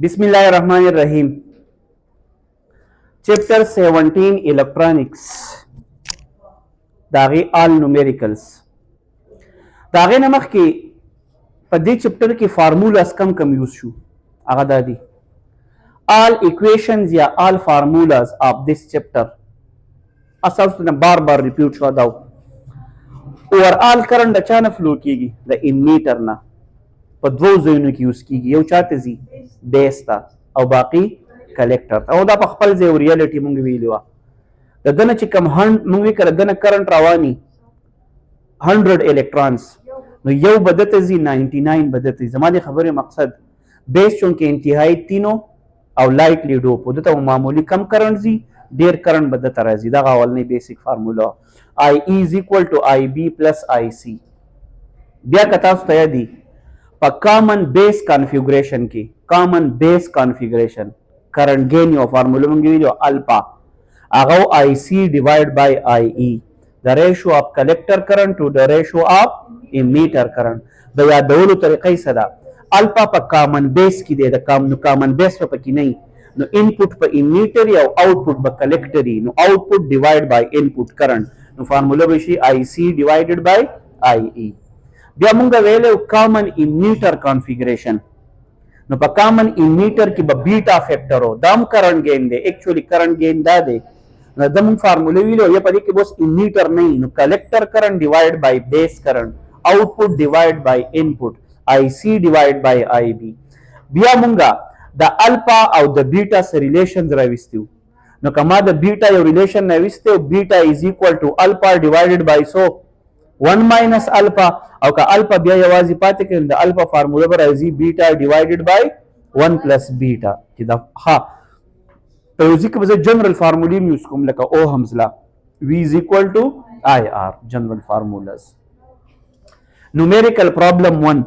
बिस्मिल्लाहिर्रहमानिर्रहीम। चैप्टर 17 इलेक्ट्रॉनिक्स दागे आल न्यूमेरिकल्स दागे नमक के पदे चैप्टर की फार्मूलास कम यूज शू आगा दादी all equations या all formulas of this chapter असल ने बार बार रिपीट शो दाओ ओवरऑल करंट अचानक फ्लो कीगी द इमीटर ना په دوو ځایونو کې یوز کیږي یو چاته زی بیس ته او باقی کلیکټر ته او دا په خپل ځای ریالټي مونږ ویلو د دنه چې کم مونږ وکړه دنه کرنٹ رواني 100 الکترونز نو یو بدته زی 99 بدته زما د خبره مقصد بیس چون کې انتهایی تینو او لایټلی ډوپ ودته معمولی کم کرنٹ زی ډیر کرنٹ بدته راځي دا اولنی بیسیک فارمولا I E is equal to IB plus IC بیا کتا ست یادی په کامن بیس کانفیګریشن کې کامن بیس کانفیګریشن کرنٹ گین یو فارمولا مونږ ویلو الفا هغه آی سی ډیوایډ بای آی ای د ریشو اف کلیکټر کرنٹ ټو د ریشو اف امیټر کرنٹ د یادولو طریقې څه ده الفا په کامن بیس کې دی د کامن بیس په کې نه نو انپوټ په امیټر او آوټپوټ په کلیکټر نو آوټپوټ ډیوایډ بای انپوټ کرنٹ نو فارمولا به شي آی سی ډیوایډډ بای آی ای بیا مونږ ویلو کامن امیټر کانفیګریشن نو په کامن امیټر کې به بیٹا فیکٹر او دام کرنٹ گین دی ایکچولی کرنٹ گین دا دی نو دم فارمولا ویلو یا په دې کې بس امیټر نه نو کلیکټر کرنٹ ډیوایډ بای بیس کرنٹ آوټپوټ ډیوایډ بای انپوټ آی سی ډیوایډ بای آی بی بیا مونږه د الفا او د بیٹا سره ریلیشن راوستیو نو کما د بیٹا یو ریلیشن راوستیو بیٹا از ایکوال ټو الفا ډیوایډډ بای سو 1 minus alpha او که alpha بیا یوازې پاتې کړي د alpha فارمولا به راځي beta divided by 1 plus beta چې دا ها په یوځي کې به جنرال فارمولې یوز کوم لکه اوهمز لا v is equal to ir general formulas numerical problem 1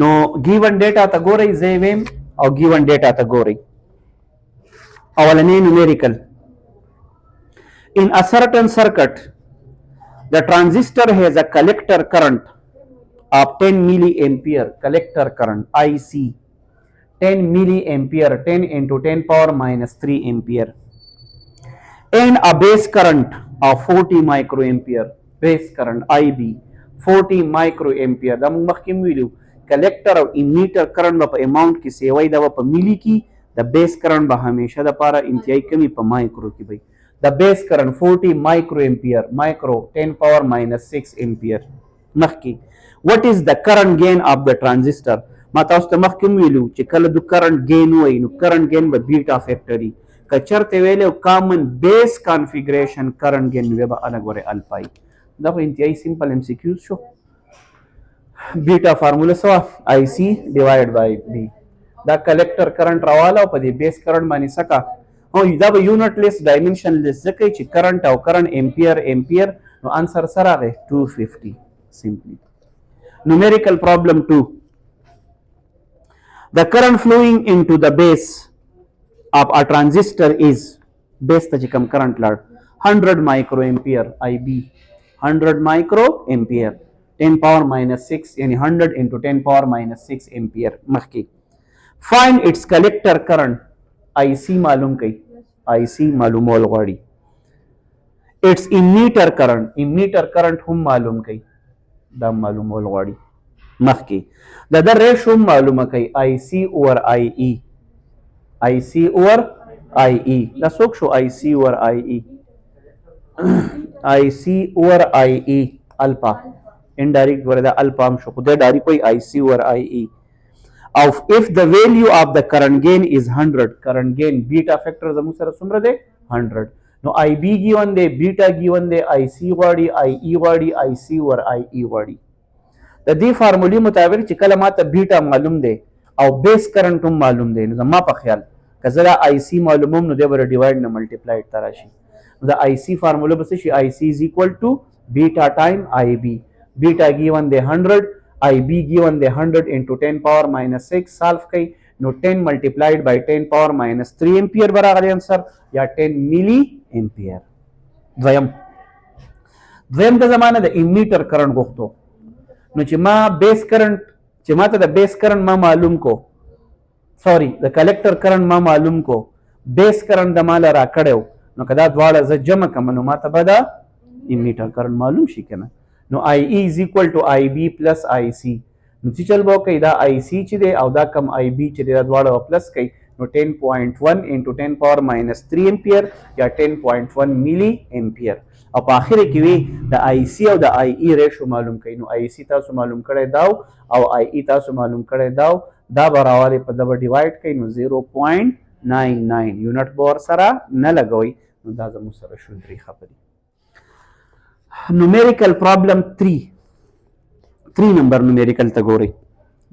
نو given data ته ګورئ زه ویم او given data ته ګورئ اولنی numerical in a certain circuit the transistor has a collector current of 10 milliampere collector current IC 10 milliampere 10 into 10 power minus 3 ampere and a base current of 40 microampere base current IB 40 microampere دا موږ مخکې ویلو collector او emitter current په amount کې سیوي دا په ملي کې د base current به همیشه د لپاره انتهایی کمی په مایکرو کې وي the base current 40 microampere micro 10 power minus 6 ampere مخکی what is the current gain of the transistor ما تاسو ته مخکې ویلو چې کله د current gain وای نو current gain به بیٹا فیکټری کچرته ویلو common base configuration current gain به الګ وره الفا دا په انتهایی سمپل ام سی کیوز شو بیٹا فارمولا سوا آی سی ډیوایډ بای بی دا کلیکټر کرنٹ راواله په دې بیس کرنٹ باندې سکا او دا به یونټ لیس ډایمنشن لیس ځکه چې کرنٹ او کرنٹ امپیر نو انسر سره راغی 250 simply numerical problem 2 the current flowing into the base of a transistor is base ته چې کوم کرنٹ لاړ 100 microampere IB 100 microampere 10 power minus 6 یعنی 100 into 10 power minus 6 ampere مخکې find its collector current IC معلوم کړئ IC معلومول غواړي its emitter current هم معلوم کړئ دا معلومول غواړي مخکې د ریشو معلومه کړئ IC over IE IC over IE دا څوک شو IC over IE IC over IE الفا indirect وردا الفا هم شو خدای ډایرکټ کوئی IC over IE of if the value of the current gain is 100 current gain beta factor زمو سره څومره دی 100 نو IB given دی beta given دی IC غواړي IE غواړي IC ور IE غواړي د دې فارمولې مطابق چې کله ماته beta معلوم دی او بیس کرنٹ هم معلوم دی نو زما په خیال کزرا IC معلوموم نو دی بر ډیوایډ نه ملټیپلایډ تراشي نو د IC فارمولا بس شي IC is equal to beta time IB beta given دی 100 IB given the 100 into 10 power minus 6 solve कई no 10 multiplied by 10 power minus 3 ampere बराबर आंसर या 10 milli ampere द्वयम का जमाना the emitter current गोख्तो नो چې ما بیس کرنٹ چې ما ته د بیس کرنٹ ما معلوم کو سوري د کلکټر کرنٹ ما معلوم کو بیس کرنٹ د مال را کړو نو کدا دواړه ز جمع کوم نو ماته به دا امیټر کرنٹ معلوم شي کنه نو آی ای از اکوال ټو آی بی پلس آی سی نو چې چل به کوي دا آی سی چې دی او دا کم آی بی چې دی دا دواړه پلس کوي نو 10.1 انټو 10 پاور ماینس 3 امپیر یا 10.1 ملي امپیر او په اخر کې وی د آی سی او د آی ای ریشو معلوم کړئ نو آی سی تاسو معلوم کړئ داو او آی ای تاسو معلوم کړئ داو دا براواله په دبا ډیوایډ کړئ نو 0.99 یونټ بور سره نه لګوي نو دا زموږ سره شو درې خبرې numerical problem 3 number numerical ته ګورئ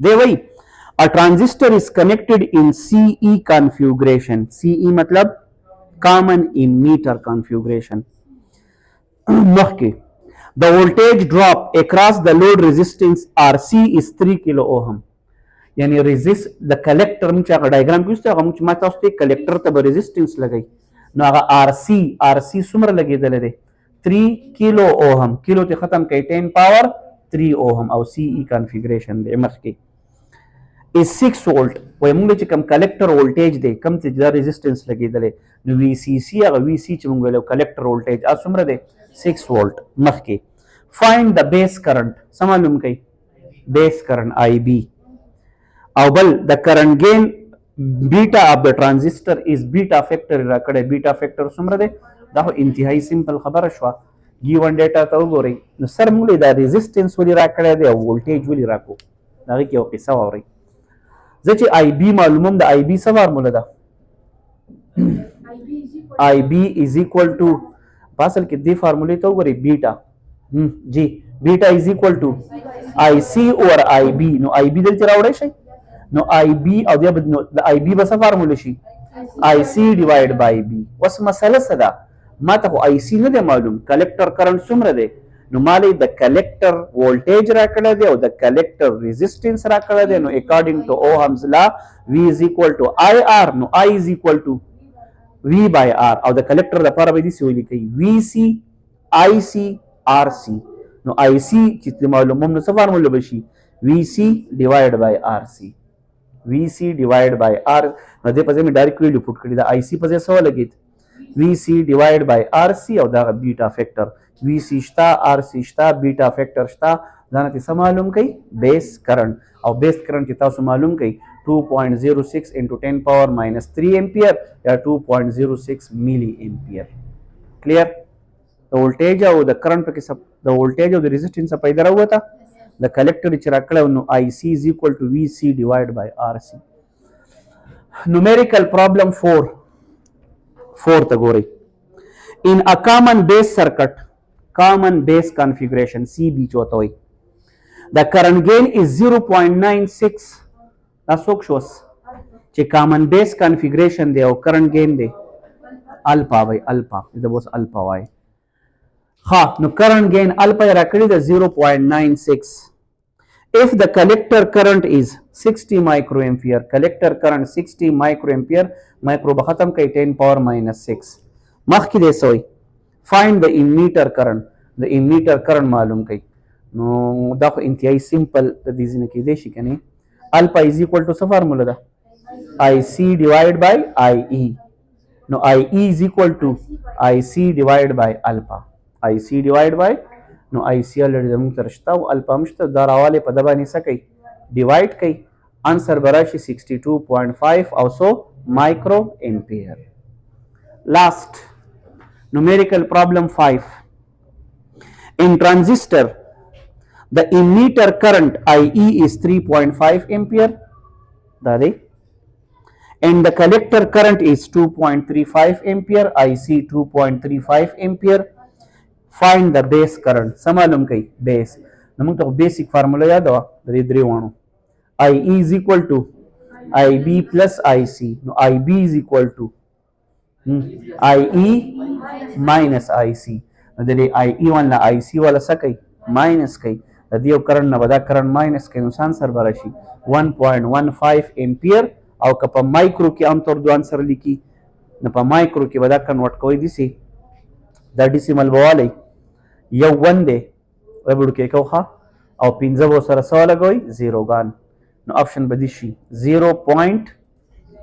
دی وی a transistor is connected in CE configuration CE مطلب common emitter configuration مخکې the voltage drop across the load resistance RC is 3 kilo ohm یعنی ریزیست د کلکټر موږ هغه ډایګرام کې وسته هغه موږ ما تاسو ته کلکټر ته به ریزسټنس لګی نو هغه آر سی څومره لګېدلی دی 3 کیلو اوهم کیلو ته ختم کوي 10 پاور 3 اوهم او سی ای کنفیګریشن دی مخکې is 6 وولټ وای موږ چې کم کلکټر وولټیج دی کم چې دا ریزسټنس لګېدلی نو وی سی سی هغه وی سی چې موږ ویلو کلکټر وولټیج ا څومره دی 6 وولټ مخکې فایند د بیس کرنٹ څه معلوم کوي بیس کرنٹ آی بی او بل د کرنٹ گین بیٹا اف د ټرانزسټر از بیٹا فیکٹر را کړی بیٹا فیکٹر څومره دی دا خو انتهایی سمپل خبره شوه ګیون ډیټا ته وګورئ نو سر موږ دا ریزسټنس ولې را کړی دی او وولټیج ولې راکو د هغې کې یو قصه واورئ زه چې آی بی معلوموم د آی بی څه فارموله ده آی بی از اکول ټو په اصل کې دې فارمولې ته وګورئ بیټا جی بیټا از اکول ټو آی سی اور آی بی نو آی بی دلته راوړی شئ نو آی بی او د آی بی به څه فارموله شي آی سی ډیوایډ بای بی اوس مسله څه ده ما ته خو آی سی نه دی معلوم کلکټر کرنٹ څومره دی نو مالی د کلکټر وولټیج را کړی دی او د کلکټر ریزسټنس را کړی دی نو اکارډینګ ټو اوهمز لا وی از اکول ټو آی آر نو آی از اکول ټو وی بای آر او د کلکټر لپاره به داسې ولیکئ وی سی آی سی آر سی نو آی سی چې معلوموم نو څه فارموله به شي وی سی ډیوایډ بای آر سی وی سی ډیوایډ بای آر نو دې په ځای مې ډایرکټ ویلو پوټ کړي د آی سی په ځای څه ولګېد وی سی ډیوایډ بای آر سی او دغه بیټا فیکټر وی سی شته آر سی شته بیټا فیکټر شته ځان ته څه معلوم کوي بیس کرنٹ او بیس کرنٹ چې تاسو معلوم کوي 2.06 انټو 10 پاور ماینس 3 امپیر یا 2.06 ملي امپیر کلیر د وولټیج او د کرنٹ پکې د وولټیج او د ریزسټنس پیدا راوته د کلکټر چې راکړو نو آی سی از اکول ټو وی سی ډیوایډ بای آر سی numerical problem 4 ته ګورئ in a common base circuit common base configuration CB چوته وي the current gain is 0.96 دا څوک شوس چې common base configuration دی او current gain دی الفا وای الفا دا بوس الفا وای ها نو current gain الفا را کړی د 0.96 if the collector current is 60 microampere collector current 60 microampere micro به ختم کوي 10 power minus 6 مخکې دی سوی find the emitter current the emitter current معلوم کوي نو دا خو انتهایی سمپل د دې ځینې کېدای شي کنه الفا از equal to څه فارموله ده آی سی ډیوایډ بای آی ای نو آی ای از equal to آی سی ډیوایډ بای الفا آی سی ډیوایډ بای نو آی سی الریډي زموږ سره شته او الفا هم شته دا راوالی په ده باندې څه کوي ډیوایډ کوي انسر به راشي 62.5 او سو مایکرو امپیر last numerical problem 5 in transistor the emitter current IE is 3.5 ampere that is and the collector current is 2.35 ampere IC 2.35 ampere find the base current سمالم کوي base نو موږ ته بیسیک فارمولا یاد و درې درې وانو IE is equal to IB plus IC نو IB is equal to IE minus IC نو د دې IE والا IC والا څه کوي ماینس کوي د دې یو کرنٹ نه به دا کرنٹ ماینس کوي نو آنسر به راشي 1.15 امپیر او که په مایکرو کې عام طور دو آنسر لیکي نو په مایکرو کې به دا کنورټ کوي داسې دا ډیسیمل به والی یو ون دی وبړو کې کوخه او 15 به سره څه ولګوئ زیروګان نو آپشن به دې شي 0.15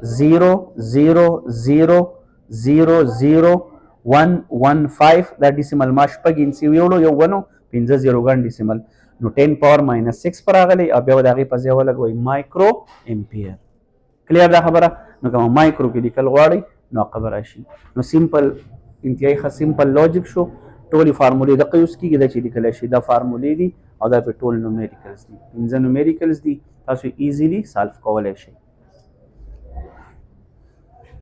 0.000000115 دا ډیسیمل ما شپږ انچي ویوړو یو ونو 15 زیروګان ډیسیمل نو 10 پاور ماینس 6 پر راغلی او بیا د هغې په ځای ولګوئ مایکرو امپیر. کلیر دا خبره؟ نو که مایکرو کې لیکل غواړئ نو هغه به راشي. نو سیمپل انتهایي ښه سیمپل لاجیک شو. ټولې فارمولې دقه یوز کېږي دا چې لیکلی شي دا فارمولې دي او دا پې ټول نومیریکلز دي. 15 نومیریکلز دي تاسو ایزیلی سالف کولی شئ.